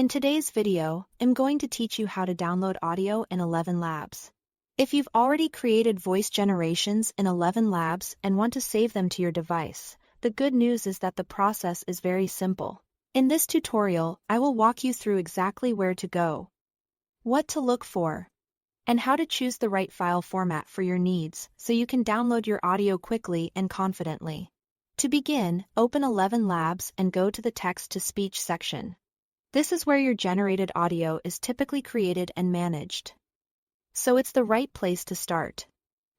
In today's video, I'm going to teach you how to download audio in Elevenlabs. If you've already created voice generations in Elevenlabs and want to save them to your device, the good news is that the process is very simple. In this tutorial, I will walk you through exactly where to go, what to look for, and how to choose the right file format for your needs so you can download your audio quickly and confidently. To begin, open Elevenlabs and go to the text-to-speech section. This is where your generated audio is typically created and managed, so it's the right place to start.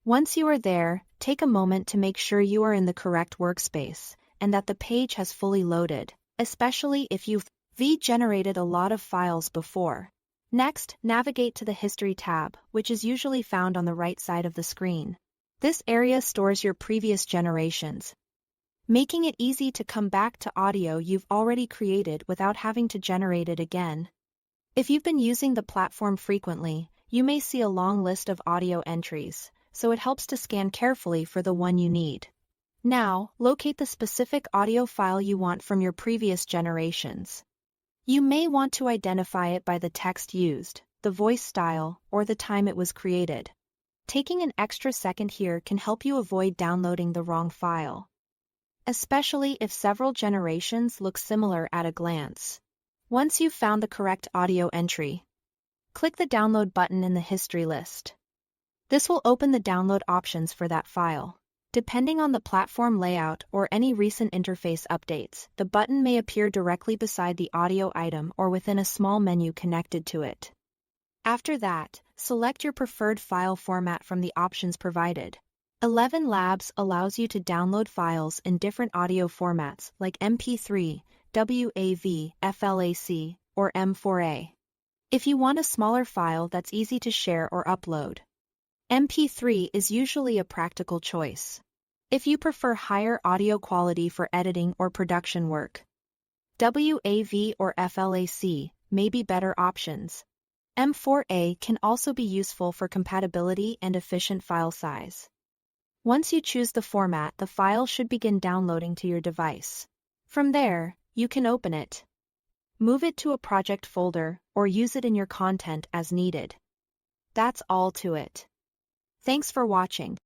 Once you are there, take a moment to make sure you are in the correct workspace and that the page has fully loaded, especially if you've generated a lot of files before. Next, navigate to the History tab, which is usually found on the right side of the screen. This area stores your previous generations, making it easy to come back to audio you've already created without having to generate it again. If you've been using the platform frequently, you may see a long list of audio entries, so it helps to scan carefully for the one you need. Now, locate the specific audio file you want from your previous generations. You may want to identify it by the text used, the voice style, or the time it was created. Taking an extra second here can help you avoid downloading the wrong file, especially if several generations look similar at a glance. Once you've found the correct audio entry, click the download button in the history list. This will open the download options for that file. Depending on the platform layout or any recent interface updates, the button may appear directly beside the audio item or within a small menu connected to it. After that, select your preferred file format from the options provided. Elevenlabs allows you to download files in different audio formats like MP3, WAV, FLAC, or M4A. If you want a smaller file that's easy to share or upload, MP3 is usually a practical choice. If you prefer higher audio quality for editing or production work, WAV or FLAC may be better options. M4A can also be useful for compatibility and efficient file size. Once you choose the format, the file should begin downloading to your device. From there, you can open it, move it to a project folder, or use it in your content as needed. That's all to it. Thanks for watching.